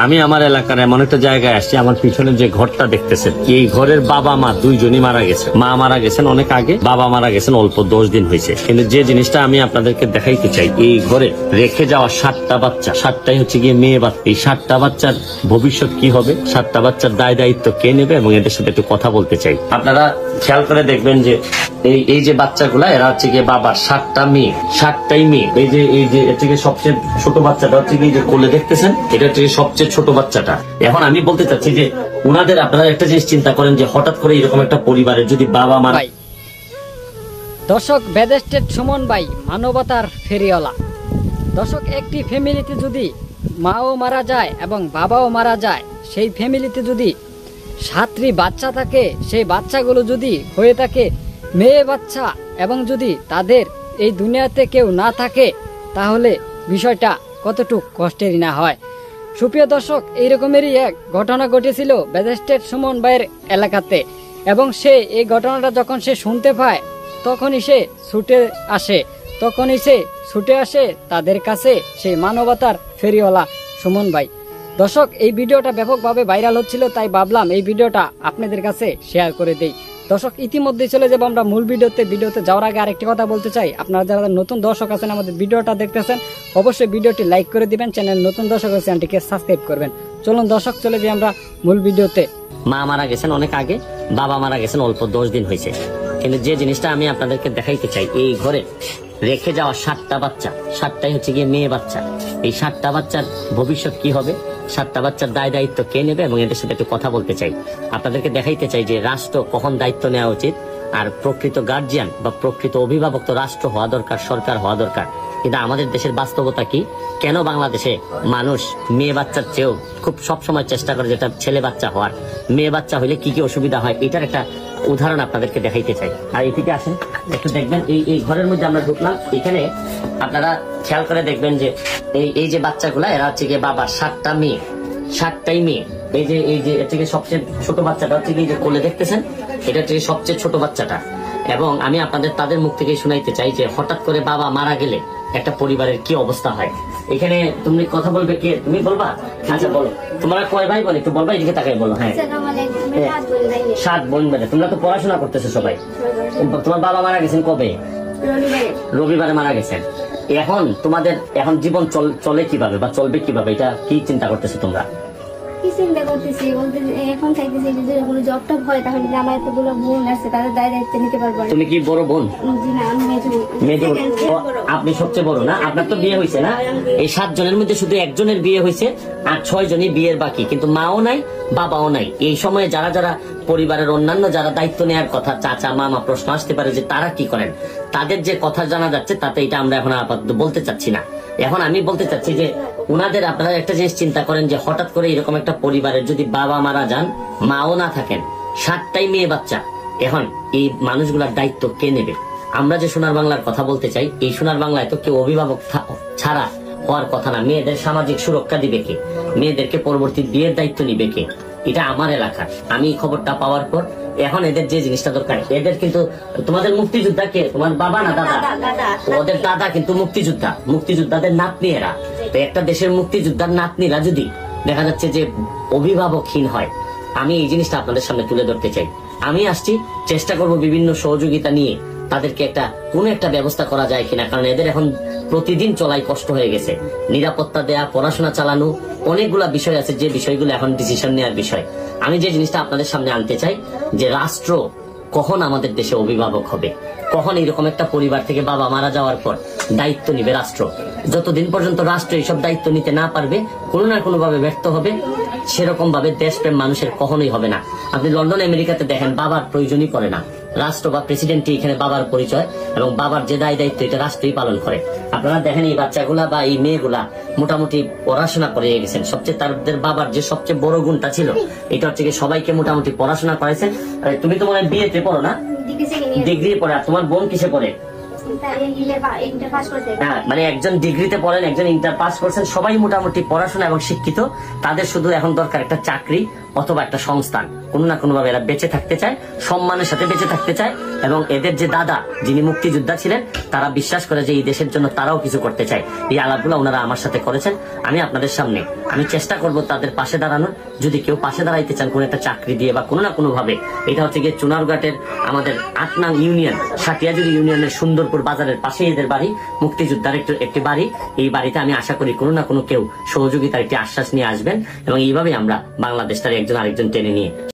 আমি আমার এলাকার এমন একটা জায়গায় আসছি, আমার পিছনে যে ঘরটা দেখতেছেন, এই ঘরের বাবা মা দুইজনই মারা গেছে। মা মারা গেছেন অনেক আগে, বাবা মারা গেছেন অল্প 10 দিন হয়েছে। কিন্তু যে জিনিসটা আমি আপনাদেরকে দেখাইতে চাই, এই ঘরে রেখে যাওয়া 7টা বাচ্চা, 7টাই হচ্ছে গিয়ে মেয়ে বাচ্চা। এই 7টা বাচ্চার ভবিষ্যৎ কি হবে, 7টা বাচ্চার দায় দায়িত্ব কে নেবে, এবং এদের সাথে একটু কথা বলতে চাই। আপনারা খেয়াল করে দেখবেন যে এই যে বাচ্চাগুলা, এরা হচ্ছে গিয়ে বাবার 7টা মেয়ে, 7টাই মেয়ে। এই যে এর থেকে সবচেয়ে ছোট বাচ্চাটা হচ্ছে গিয়ে যে কোলে দেখতেছেন, এটা হচ্ছে সবচেয়ে ছোট বাচ্চাটা। এখন আমি বলতে চাচ্ছি যে উনাদের, আপনারা একটা জিনিস চিন্তা করেন যে হঠাৎ করে এরকম একটা পরিবারের যদি বাবা মা। দর্শক, ব্যারিস্টার সুমন ভাই মানবতার ফেরিওয়ালা। দর্শক, একটি ফ্যামিলিতে যদি মাও মারা যায় এবং বাবাও মারা যায়, সেই ফ্যামিলিতে যদি 7টি বাচ্চা থাকে, সেই বাচ্চাগুলো যদি হয়ে থাকে মেয়ে বাচ্চা, এবং যদি তাদের এই দুনিয়াতে কেউ না থাকে, তাহলে বিষয়টা কতটুকু কষ্টেরই না হয়। সুপ্রিয় দর্শক, এইরকমেরই এক ঘটনা ঘটেছিল ব্যারিস্টার সুমন ভাইয়ের এলাকাতে, এবং সে এই ঘটনাটা যখন সে শুনতে পায়, তখনই সে ছুটে আসে তাদের কাছে, সেই মানবতার ফেরিওয়ালা সুমন ভাই। দর্শক, এই ভিডিওটা ব্যাপকভাবে ভাইরাল হচ্ছিল, তাই ভাবলাম এই ভিডিওটা আপনাদের কাছে শেয়ার করে দেই। দর্শক, ইতিমধ্যে চলে যাবো আমরা মূল ভিডিওতে যাওয়ার আগে আরেকটি কথা বলতে চাই। আপনারা যারা নতুন দর্শক আছেন, আমাদের ভিডিওটা দেখতেছেন, অবশ্যই ভিডিওটি লাইক করে দিবেন। চ্যানেল নতুন দর্শক আছে, চ্যানেলটিকে সাবস্ক্রাইব করবেন। চলুন দর্শক, চলে যাই আমরা মূল ভিডিওতে। মা মারা গেছেন অনেক আগে, বাবা মারা গেছেন অল্প 10 দিন হয়েছে। কিন্তু যে জিনিসটা আমি আপনাদেরকে দেখাইতে চাই, এই ঘরে রেখে যাওয়া 7টা বাচ্চা, 7টাই হচ্ছে গিয়ে মেয়ে বাচ্চা। এই 7টা বাচ্চার ভবিষ্যৎ কি হবে, 7টা বাচ্চার দায় দায়িত্ব কে নেবে, এবং এদের সাথে একটু কথা বলতে চাই। আপনাদেরকে দেখাইতে চাই যে রাষ্ট্র কখন দায়িত্ব নেওয়া উচিত, আর প্রকৃত গার্জিয়ান বা প্রকৃত অভিভাবক তো রাষ্ট্র হওয়া দরকার, সরকার হওয়া দরকার। কিন্তু আমাদের দেশের বাস্তবতা কি, কেন বাংলাদেশে মানুষ মেয়ে বাচ্চার চেয়েও খুব সবসময় চেষ্টা করে যেটা ছেলে বাচ্চা হওয়ার। মেয়ে বাচ্চা হইলে কি কি অসুবিধা হয়, এটার একটা উদাহরণ আপনাদেরকে দেখাইতে চাই। আর এদিকে আসেন, একটু দেখবেন এই ঘরের মধ্যে আমরা ঢুকলাম। এখানে আপনারা খেয়াল করে দেখবেন যে এই যে বাচ্চাগুলা, এরা হচ্ছে গিয়ে বাবার 7টা মেয়ে, 7টাই মেয়ে। এই যে এর থেকে সবচেয়ে ছোট বাচ্চাটা হচ্ছে গিয়ে যে কোলে দেখতেছেন, এটা হচ্ছে সবচেয়ে ছোট বাচ্চাটা। এবং আমি আপনাদের তাদের মুখ থেকে শুনাইতে চাই যে হঠাৎ করে বাবা মারা গেলে একটা পরিবারের কি অবস্থা হয়। এখানে তুমি কথা বলবে, কে তুমি বলবা? আচ্ছা বলো, তোমরা কয় ভাই বোন একটু বলবা, এদিকে তাকাই বলো। হ্যাঁ, 7 বোন। মানে তোমরা তো পড়াশোনা করতেছো সবাই। তোমার বাবা মারা গেছেন কবে? রবিবারে মারা গেছেন। এখন তোমাদের এখন জীবন চলে কিভাবে বা চলবে কিভাবে, এটা কি চিন্তা করতেছো তোমরা? কি চিন্তা করতেছি বলতে, এখন চাইতেছি যে কোনো জবটা হয়, তাহলে আমার এতগুলো বোন আছে, তাদের দায় দায়িত্ব নিতে পারবো। তুমি কি বড় বোন? জি না, আমি মেজো। আপনি সবচেয়ে বড় না? আপনার তো বিয়ে হয়েছে না? এই 7 জনের মধ্যে শুধু একজনের বিয়ে হয়েছে, আর 6 জনই বিয়ের বাকি, কিন্তু মাও নাই বাবাও নাই। এই সময়ে যারা যারা পরিবারের অন্যান্য যারা দায়িত্ব নেওয়ার কথা, চাচা মামা, প্রশ্ন আসতে পারে যে তারা কি করেন। তাদের যে কথা জানা যাচ্ছে তাতে এটা আমরা এখন আপাতত বলতে চাচ্ছি না। এখন আমি বলতে চাচ্ছি যে উনাদের, আপনারা একটা জিনিস চিন্তা করেন যে হঠাৎ করে এরকম একটা পরিবারের যদি বাবা মারা যান, মাও না থাকেন, 7টাই মেয়ে বাচ্চা, এখন এই মানুষগুলার দায়িত্ব কে নেবে? আমরা যে সোনার বাংলার কথা বলতে চাই, এই সোনার বাংলায় তো কেউ অভিভাবক ছাড়া হওয়ার কথা না। মেয়েদের সামাজিক সুরক্ষা দিবে কে? মেয়েদেরকে পরবর্তী বিয়ের দায়িত্ব নিবে কে? এটা আমার এলাকা। আমি খবরটা পাওয়ার পর এখন এদের যে জিনিসটা দরকার, এদের কিন্তু তোমাদের মুক্তিযোদ্ধা কে? তোমার বাবা না দাদা? ওদের দাদা কিন্তু মুক্তিযোদ্ধাদের নাতনি এরা। তো একটা দেশের মুক্তিযোদ্ধার নাতনিরা যদি দেখা যাচ্ছে যে অভিভাবকহীন হয়, আমি এই জিনিসটা আপনাদের সামনে তুলে ধরতে চাই। আমি আসছি, চেষ্টা করব বিভিন্ন সহযোগিতা নিয়ে তাদেরকে কোন একটা ব্যবস্থা করা যায় কিনা, কারণ এদের এখন প্রতিদিন চলাই কষ্ট হয়ে গেছে। নিরাপত্তা দেয়া, পড়াশোনা চালানো, অনেকগুলা বিষয় আছে যে বিষয়গুলো এখন ডিসিশন নেওয়ার বিষয়। আমি যে জিনিসটা আপনাদের সামনে আনতে চাই যে রাষ্ট্র কখন আমাদের দেশে অভিভাবক হবে, কখন এরকম একটা পরিবার থেকে বাবা মারা যাওয়ার পর দায়িত্ব নিবে রাষ্ট্র। যতদিন পর্যন্ত রাষ্ট্র এইসব দায়িত্ব নিতে না পারবে, কোনো না কোনো ভাবে ব্যর্থ হবে, সেরকম ভাবে দেশপ্রেম মানুষের কখনোই হবে না। আপনি লন্ডন আমেরিকাতে দেখেন, বাবার প্রয়োজনই পড়ে না, রাষ্ট্র বা প্রেসিডেন্টই এখানে বাবার পরিচয়, এবং বাবার যে দায় দায়িত্ব এটা রাষ্ট্রই পালন করে। আপনারা দেখেন এই বাচ্চাগুলা বা এই মেয়েগুলা মোটামুটি পড়াশোনা করে গেছেন। সবচেয়ে তাদের বাবার যে সবচেয়ে বড় গুণটা ছিল, এটা হচ্ছে সবাইকে মোটামুটি পড়াশোনা করাইছেন। তুমি তো মনে হয় বিয়েতে পড়ো না? ডিগ্রি পড়ে। আর তোমার বোন কিসে পড়ে? মানে একজন ডিগ্রিতে পড়েন, একজন ইন্টার পাস করছেন, সবাই মোটামুটি পড়াশোনা এবং শিক্ষিত। তাদের শুধু এখন দরকার একটা চাকরি অথবা একটা সংস্থান। কোনো না কোনো ভাবে এরা বেঁচে থাকতে চায়, সম্মানের সাথে বেঁচে থাকতে চায়, এবং এদের যে দাদা যিনি মুক্তিযোদ্ধা ছিলেন তারা বিশ্বাস করে যে এই দেশের জন্য তারাও কিছু করতে চায়। এই আলাপগুলো ওনারা আমার সাথে করেছেন। আমি আপনাদের সামনে আমি চেষ্টা করব তাদের পাশে দাঁড়ানোর। যদি কেউ পাশে দাঁড়াইতে চান কোনো একটা চাকরি দিয়ে বা কোনো না কোনো ভাবে, এটা হচ্ছে গিয়ে চুনারঘাটের আমাদের ৮ নং ইউনিয়ন সাটিয়াজুরি ইউনিয়নের সুন্দরপুর বাজারের পাশে এদের বাড়ি, মুক্তিযোদ্ধার একটি বাড়ি। এই বাড়িতে আমি আশা করি কোনো না কোনো কেউ সহযোগিতার একটি আশ্বাস নিয়ে আসবেন এবং এইভাবে আমরা বাংলাদেশটার একজন আরেকজন টেনে নিয়ে